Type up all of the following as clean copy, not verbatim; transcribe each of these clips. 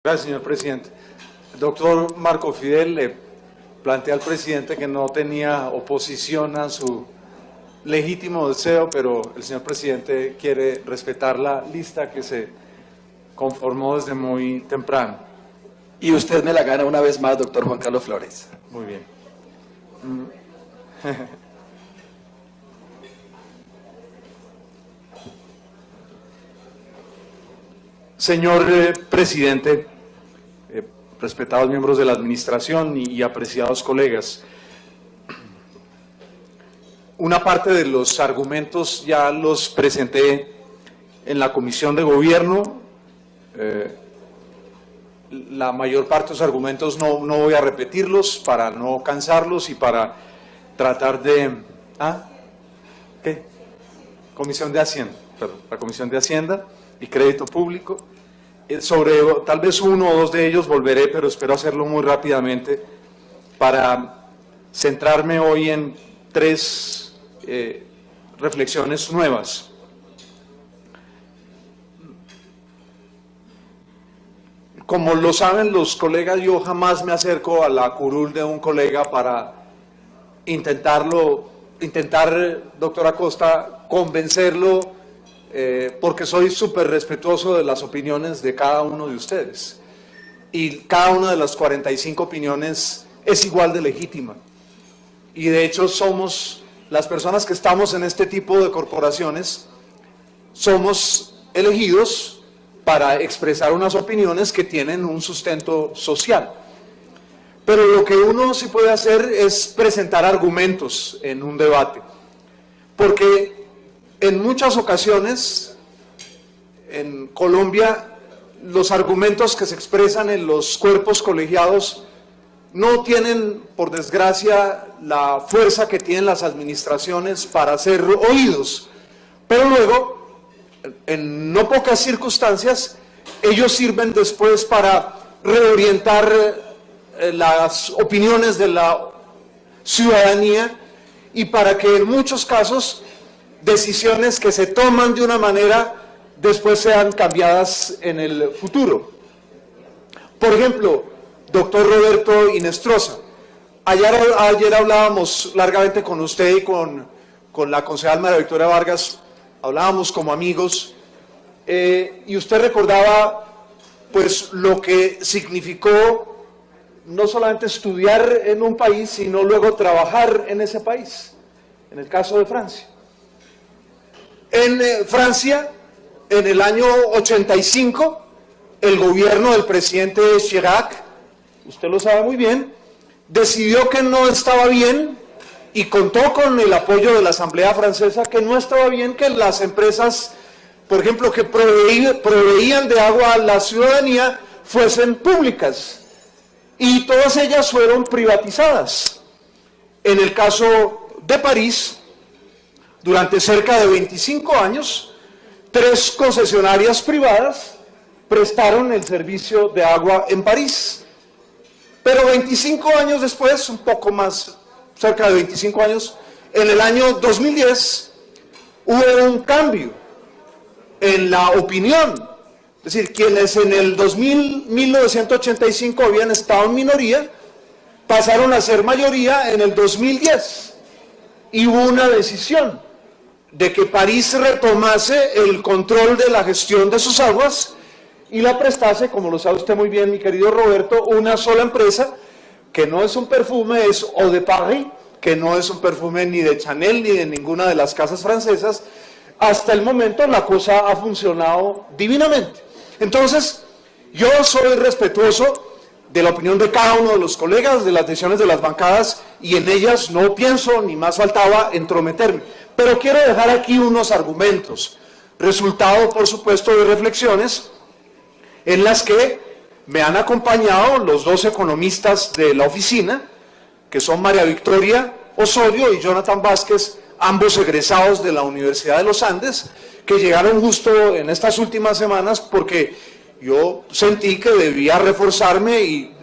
Gracias, señor presidente. El doctor Marco Fidel le plantea al presidente que no tenía oposición a su legítimo deseo, pero el señor presidente quiere respetar la lista que se conformó desde muy temprano. Y usted me la gana una vez más, doctor Juan Carlos Flores. Muy bien. Señor presidente, respetados miembros de la administración y apreciados colegas, una parte de los argumentos ya los presenté en la Comisión de Gobierno. La mayor parte de los argumentos no voy a repetirlos para no cansarlos y para tratar de... ¿Qué? Comisión de Hacienda, perdón, la Comisión de Hacienda y Crédito Público. Sobre tal vez uno o dos de ellos volveré, pero espero hacerlo muy rápidamente para centrarme hoy en tres reflexiones nuevas. Como lo saben los colegas, yo jamás me acerco a la curul de un colega para intentar, doctor Acosta, convencerlo, porque soy súper respetuoso de las opiniones de cada uno de ustedes. Y cada una de las 45 opiniones es igual de legítima. Y de hecho somos, las personas que estamos en este tipo de corporaciones, somos elegidos para expresar unas opiniones que tienen un sustento social. Pero lo que uno sí puede hacer es presentar argumentos en un debate. Porque en muchas ocasiones, en Colombia, los argumentos que se expresan en los cuerpos colegiados no tienen, por desgracia, la fuerza que tienen las administraciones para ser oídos. Pero luego, en no pocas circunstancias, ellos sirven después para reorientar las opiniones de la ciudadanía y para que en muchos casos decisiones que se toman de una manera después sean cambiadas en el futuro. Por ejemplo, doctor Roberto Inestrosa, ayer hablábamos largamente con usted y con la concejal María Victoria Vargas, hablábamos como amigos, y usted recordaba pues lo que significó no solamente estudiar en un país, sino luego trabajar en ese país, en el caso de Francia. En Francia, en el año 85, el gobierno del presidente Chirac, usted lo sabe muy bien, decidió que no estaba bien y contó con el apoyo de la Asamblea Francesa, que no estaba bien que las empresas, por ejemplo, que proveían de agua a la ciudadanía, fuesen públicas. Y todas ellas fueron privatizadas. En el caso de París, durante cerca de 25 años, 3 concesionarias privadas prestaron el servicio de agua en París. Pero 25 años después, un poco más, cerca de 25 años, en el año 2010, hubo un cambio en la opinión. Es decir, quienes en el 1985 habían estado en minoría, pasaron a ser mayoría en el 2010. Y hubo una decisión de que París retomase el control de la gestión de sus aguas y la prestase, como lo sabe usted muy bien, mi querido Roberto, una sola empresa, que no es un perfume, es Eau de Paris, que no es un perfume ni de Chanel ni de ninguna de las casas francesas. Hasta el momento la cosa ha funcionado divinamente. Entonces, yo soy respetuoso de la opinión de cada uno de los colegas, de las decisiones de las bancadas, y en ellas no pienso, ni más faltaba, entrometerme. Pero quiero dejar aquí unos argumentos, resultado, por supuesto, de reflexiones en las que me han acompañado los 2 economistas de la oficina, que son María Victoria Osorio y Jonathan Vázquez, ambos egresados de la Universidad de los Andes, que llegaron justo en estas últimas semanas porque yo sentí que debía reforzarme y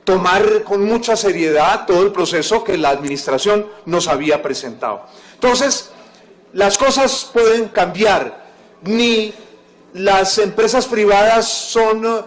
tomar con mucha seriedad todo el proceso que la administración nos había presentado. Entonces, las cosas pueden cambiar, ni las empresas privadas son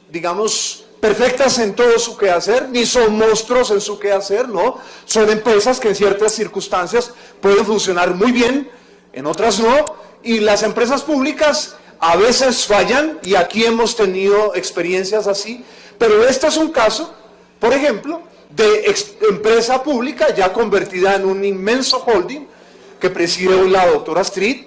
digamos, perfectas en todo su quehacer, ni son monstruos en su quehacer, no. Son empresas que en ciertas circunstancias pueden funcionar muy bien, en otras no, y las empresas públicas a veces fallan, y aquí hemos tenido experiencias así, pero este es un caso, por ejemplo, de empresa pública ya convertida en un inmenso holding que preside hoy la doctora Street,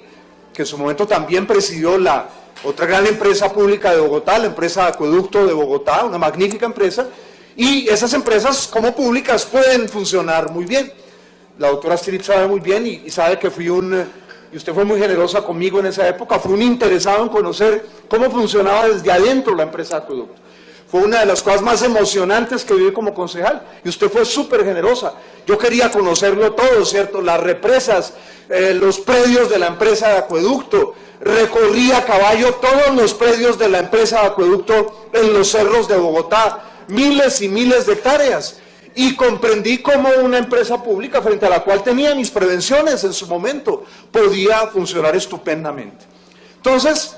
que en su momento también presidió la otra gran empresa pública de Bogotá, la empresa de Acueducto de Bogotá, una magnífica empresa, y esas empresas como públicas pueden funcionar muy bien. La doctora Street sabe muy bien y sabe que y usted fue muy generosa conmigo en esa época, fue un interesado en conocer cómo funcionaba desde adentro la empresa de Acueducto. Fue una de las cosas más emocionantes que viví como concejal, y usted fue súper generosa. Yo quería conocerlo todo, ¿cierto? Las represas, los predios de la empresa de Acueducto, recorrí a caballo todos los predios de la empresa de Acueducto en los cerros de Bogotá, miles y miles de hectáreas, y comprendí cómo una empresa pública, frente a la cual tenía mis prevenciones en su momento, podía funcionar estupendamente. Entonces,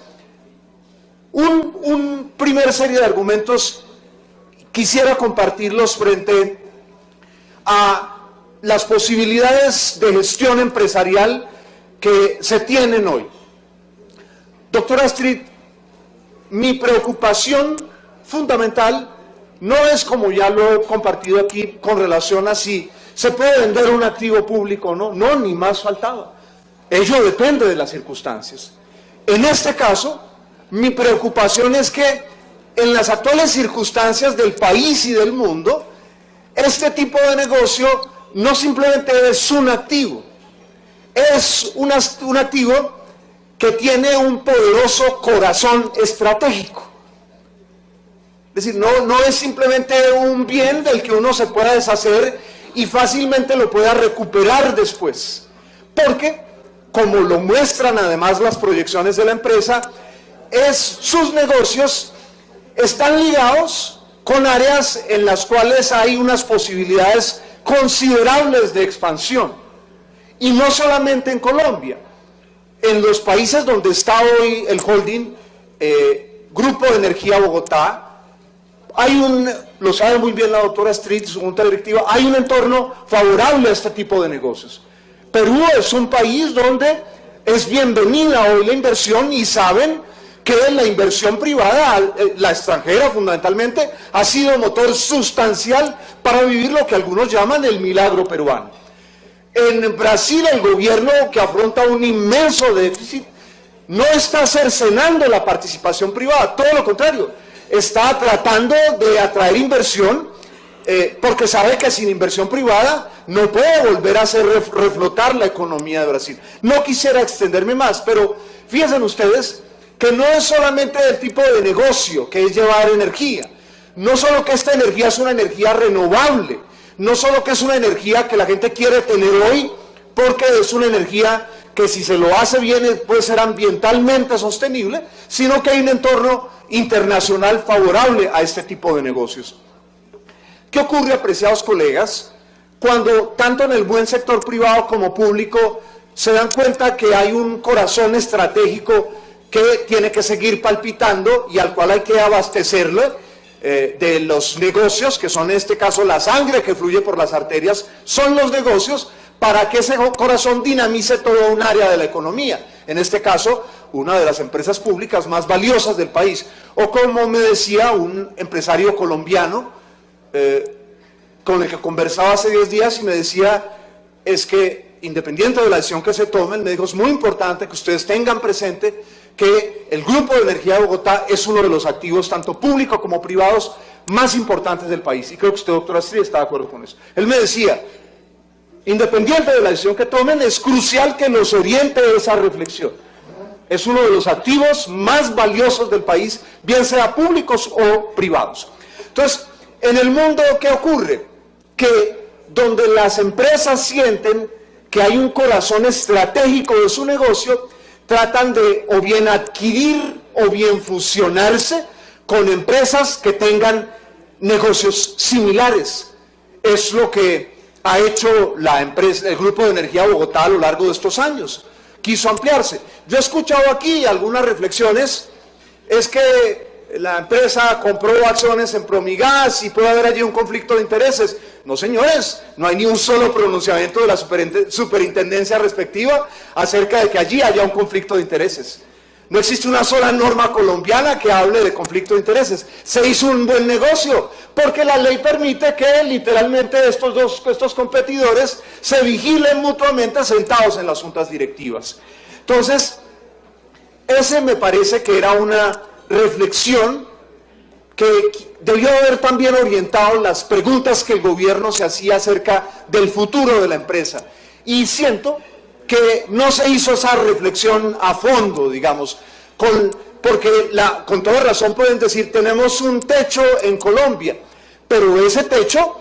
un primer serie de argumentos quisiera compartirlos frente a las posibilidades de gestión empresarial que se tienen hoy. Doctora Street, mi preocupación fundamental no es, como ya lo he compartido aquí, con relación a si se puede vender un activo público o no. No, ni más faltaba. Ello depende de las circunstancias. En este caso, mi preocupación es que en las actuales circunstancias del país y del mundo, este tipo de negocio no simplemente es un activo, es un activo que tiene un poderoso corazón estratégico. Es decir, no es simplemente un bien del que uno se pueda deshacer y fácilmente lo pueda recuperar después, porque, como lo muestran además las proyecciones de la empresa, sus negocios están ligados con áreas en las cuales hay unas posibilidades considerables de expansión, y no solamente en Colombia. En los países donde está hoy el holding Grupo de Energía Bogotá, lo sabe muy bien la doctora Street y su junta directiva, hay un entorno favorable a este tipo de negocios. Perú es un país donde es bienvenida hoy la inversión, y saben que la inversión privada, la extranjera fundamentalmente, ha sido motor sustancial para vivir lo que algunos llaman el milagro peruano. En Brasil, el gobierno, que afronta un inmenso déficit, no está cercenando la participación privada, todo lo contrario, está tratando de atraer inversión, porque sabe que sin inversión privada no puede volver a hacer reflotar la economía de Brasil. No quisiera extenderme más, pero fíjense ustedes que no es solamente del tipo de negocio que es llevar energía, no solo que esta energía es una energía renovable, no solo que es una energía que la gente quiere tener hoy, porque es una energía que si se lo hace bien puede ser ambientalmente sostenible, sino que hay un entorno internacional favorable a este tipo de negocios. ¿Qué ocurre, apreciados colegas, cuando tanto en el buen sector privado como público se dan cuenta que hay un corazón estratégico que tiene que seguir palpitando y al cual hay que abastecerlo de los negocios, que son en este caso la sangre que fluye por las arterias, son los negocios, para que ese corazón dinamice toda un área de la economía, en este caso una de las empresas públicas más valiosas del país? O como me decía un empresario colombiano con el que conversaba hace 10 días, y me decía, es que independiente de la decisión que se tome, me dijo, es muy importante que ustedes tengan presente que el Grupo de Energía de Bogotá es uno de los activos, tanto públicos como privados, más importantes del país. Y creo que usted, doctora Astrid, está de acuerdo con eso. Él me decía, independiente de la decisión que tomen, es crucial que nos oriente esa reflexión. Es uno de los activos más valiosos del país, bien sea públicos o privados. Entonces, en el mundo, ¿qué ocurre? Que donde las empresas sienten que hay un corazón estratégico de su negocio, tratan de o bien adquirir o bien fusionarse con empresas que tengan negocios similares. Es lo que ha hecho el Grupo de Energía Bogotá a lo largo de estos años. Quiso ampliarse. Yo he escuchado aquí algunas reflexiones es que la empresa compró acciones en Promigas y puede haber allí un conflicto de intereses. No, señores, no hay ni un solo pronunciamiento de la superintendencia respectiva acerca de que allí haya un conflicto de intereses. No existe una sola norma colombiana que hable de conflicto de intereses. Se hizo un buen negocio, porque la ley permite que literalmente estos competidores se vigilen mutuamente sentados en las juntas directivas. Entonces, ese me parece que era una reflexión que debió haber también orientado las preguntas que el gobierno se hacía acerca del futuro de la empresa. Y siento que no se hizo esa reflexión a fondo, digamos, porque con toda razón pueden decir, tenemos un techo en Colombia, pero ese techo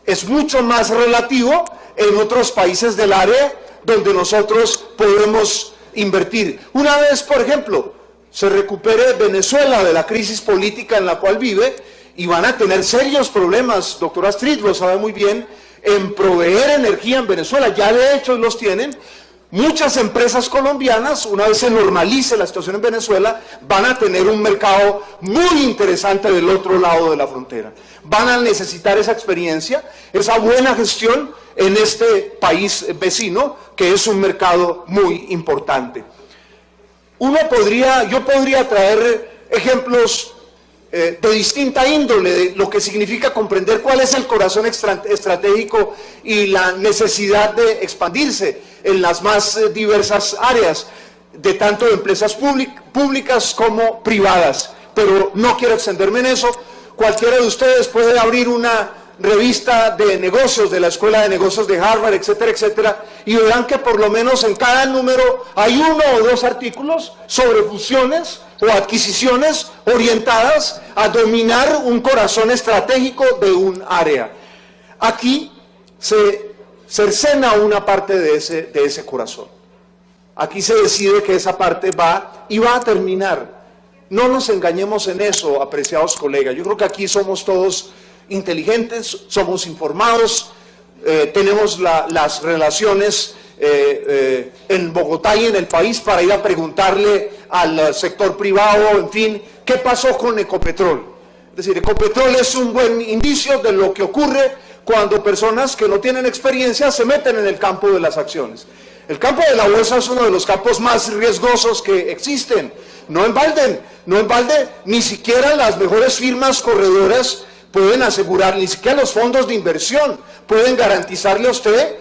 es mucho más relativo en otros países del área donde nosotros podemos invertir. Una vez, por ejemplo, se recupere Venezuela de la crisis política en la cual vive, y van a tener serios problemas, doctora Astrid lo sabe muy bien, en proveer energía en Venezuela. Ya de hecho los tienen. Muchas empresas colombianas, una vez se normalice la situación en Venezuela, van a tener un mercado muy interesante del otro lado de la frontera. Van a necesitar esa experiencia, esa buena gestión en este país vecino, que es un mercado muy importante. Yo podría traer ejemplos de distinta índole, de lo que significa comprender cuál es el corazón estratégico y la necesidad de expandirse en las más diversas áreas, de tanto de empresas públicas como privadas. Pero no quiero extenderme en eso. Cualquiera de ustedes puede abrir una revista de negocios de la Escuela de Negocios de Harvard, etcétera, etcétera, y verán que por lo menos en cada número hay 1 o 2 artículos sobre fusiones o adquisiciones orientadas a dominar un corazón estratégico de un área. Aquí se cercena una parte de ese corazón. Aquí se decide que esa parte va a terminar. No nos engañemos en eso, apreciados colegas. Yo creo que aquí somos todos inteligentes, somos informados, tenemos las relaciones en Bogotá y en el país para ir a preguntarle al sector privado, en fin, ¿qué pasó con Ecopetrol? Es decir, Ecopetrol es un buen indicio de lo que ocurre cuando personas que no tienen experiencia se meten en el campo de las acciones. El campo de la bolsa es uno de los campos más riesgosos que existen. No en balde, ni siquiera las mejores firmas corredoras pueden asegurar, ni siquiera los fondos de inversión pueden garantizarle a usted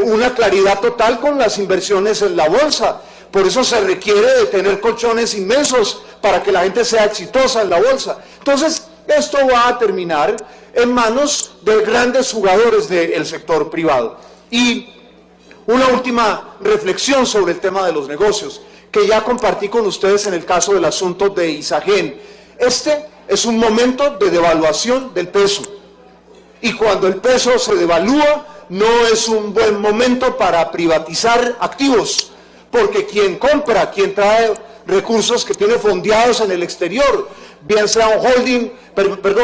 una claridad total con las inversiones en la bolsa. Por eso se requiere de tener colchones inmensos para que la gente sea exitosa en la bolsa. Entonces, esto va a terminar en manos de grandes jugadores del sector privado. Y una última reflexión sobre el tema de los negocios, que ya compartí con ustedes en el caso del asunto de Isagen. Este es un momento de devaluación del peso, y cuando el peso se devalúa no es un buen momento para privatizar activos, porque quien compra, quien trae recursos que tiene fondeados en el exterior, bien sea un holding,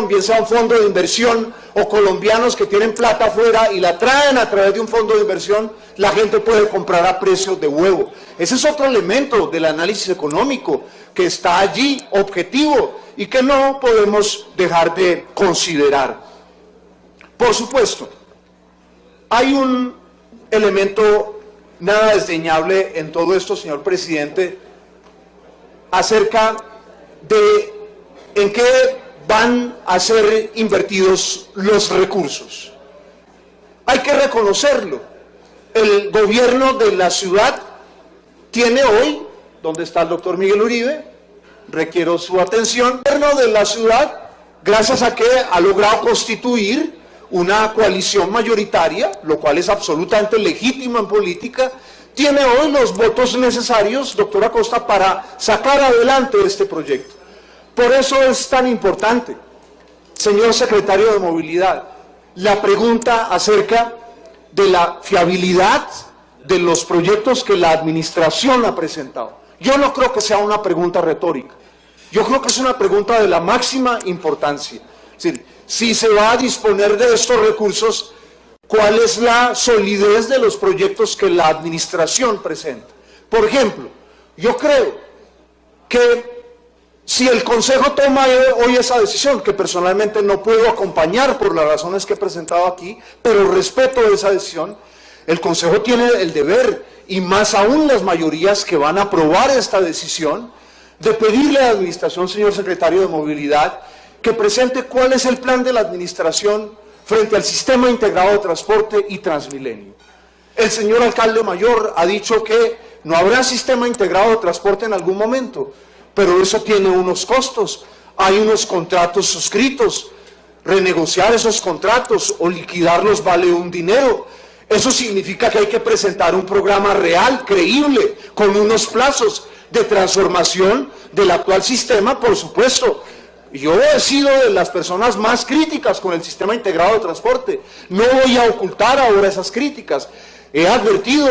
bien sea un fondo de inversión o colombianos que tienen plata afuera y la traen a través de un fondo de inversión, la gente puede comprar a precio de huevo. Ese es otro elemento del análisis económico que está allí, objetivo, y que no podemos dejar de considerar. Por supuesto, hay un elemento nada desdeñable en todo esto, señor presidente, acerca de en qué van a ser invertidos los recursos. Hay que reconocerlo. El gobierno de la ciudad tiene hoy, ¿dónde está el doctor Miguel Uribe? Requiero su atención. El gobierno de la ciudad, gracias a que ha logrado constituir una coalición mayoritaria, lo cual es absolutamente legítimo en política, tiene hoy los votos necesarios, doctora Costa, para sacar adelante este proyecto. Por eso es tan importante, señor secretario de Movilidad, la pregunta acerca de la fiabilidad de los proyectos que la administración ha presentado. Yo no creo que sea una pregunta retórica, yo creo que es una pregunta de la máxima importancia. Es decir, si se va a disponer de estos recursos, ¿cuál es la solidez de los proyectos que la administración presenta? Por ejemplo, yo creo que Si el Consejo toma hoy esa decisión, que personalmente no puedo acompañar por las razones que he presentado aquí, pero respeto esa decisión, el Consejo tiene el deber, y más aún las mayorías que van a aprobar esta decisión, de pedirle a la Administración, señor Secretario de Movilidad, que presente cuál es el plan de la Administración frente al Sistema Integrado de Transporte y Transmilenio. El señor Alcalde Mayor ha dicho que no habrá Sistema Integrado de Transporte en algún momento, pero eso tiene unos costos, hay unos contratos suscritos, renegociar esos contratos o liquidarlos vale un dinero. Eso significa que hay que presentar un programa real, creíble, con unos plazos de transformación del actual sistema, por supuesto. Yo he sido de las personas más críticas con el Sistema Integrado de Transporte, no voy a ocultar ahora esas críticas. He advertido,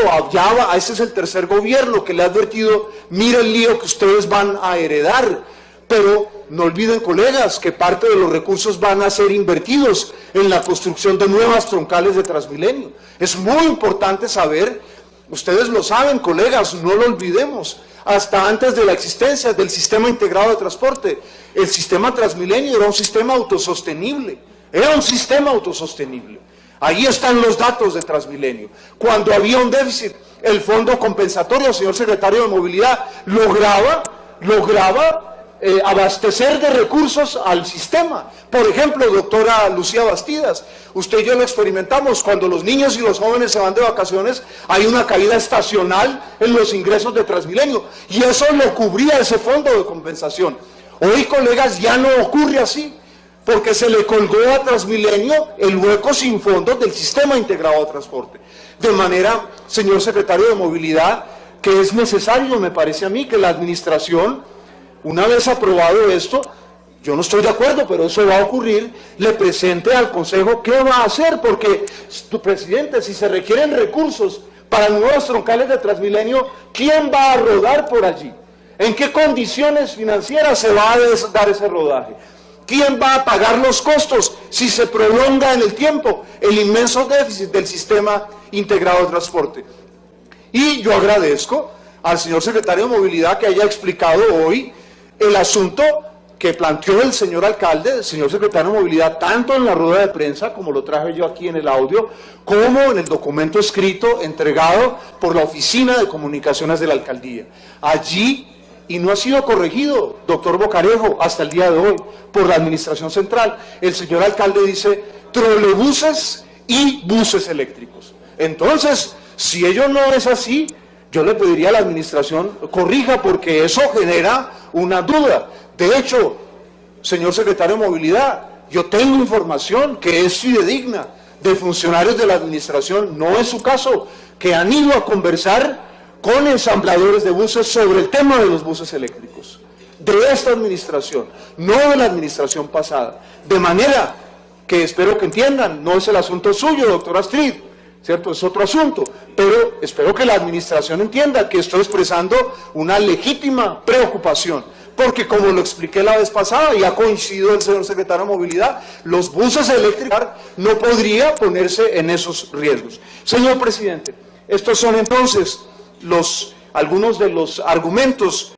este es el tercer gobierno que le ha advertido, mire el lío que ustedes van a heredar, pero no olviden, colegas, que parte de los recursos van a ser invertidos en la construcción de nuevas troncales de Transmilenio. Es muy importante saber, ustedes lo saben, colegas, no lo olvidemos, hasta antes de la existencia del Sistema Integrado de Transporte, el sistema Transmilenio era un sistema autosostenible, Ahí están los datos de Transmilenio. Cuando había un déficit, el fondo compensatorio, señor secretario de Movilidad, lograba abastecer de recursos al sistema. Por ejemplo, doctora Lucía Bastidas, usted y yo lo experimentamos, cuando los niños y los jóvenes se van de vacaciones, hay una caída estacional en los ingresos de Transmilenio, y eso lo cubría ese fondo de compensación. Hoy, colegas, ya no ocurre así, porque se le colgó a Transmilenio el hueco sin fondos del Sistema Integrado de Transporte. De manera, señor secretario de Movilidad, que es necesario, me parece a mí, que la administración, una vez aprobado esto, yo no estoy de acuerdo, pero eso va a ocurrir, le presente al Consejo qué va a hacer, porque, tu presidente, si se requieren recursos para nuevos troncales de Transmilenio, ¿quién va a rodar por allí? ¿En qué condiciones financieras se va a dar ese rodaje? ¿Quién va a pagar los costos si se prolonga en el tiempo el inmenso déficit del Sistema Integrado de Transporte? Y yo agradezco al señor secretario de Movilidad que haya explicado hoy el asunto que planteó el señor alcalde, el señor secretario de Movilidad, tanto en la rueda de prensa, como lo traje yo aquí en el audio, como en el documento escrito entregado por la Oficina de Comunicaciones de la Alcaldía. Allí, y no ha sido corregido, doctor Bocarejo, hasta el día de hoy, por la Administración Central, el señor alcalde dice trolebuses y buses eléctricos. Entonces, si ello no es así, yo le pediría a la Administración corrija, porque eso genera una duda. De hecho, señor secretario de Movilidad, yo tengo información que es fidedigna de funcionarios de la Administración, no es su caso, que han ido a conversar con ensambladores de buses sobre el tema de los buses eléctricos, de esta administración, no de la administración pasada. De manera que espero que entiendan, no es el asunto suyo, doctor Astrid, ¿cierto? Es otro asunto, pero espero que la administración entienda que estoy expresando una legítima preocupación, porque como lo expliqué la vez pasada, y ha coincidido el señor secretario de Movilidad, los buses eléctricos no podría ponerse en esos riesgos. Señor presidente, estos son entonces algunos de los argumentos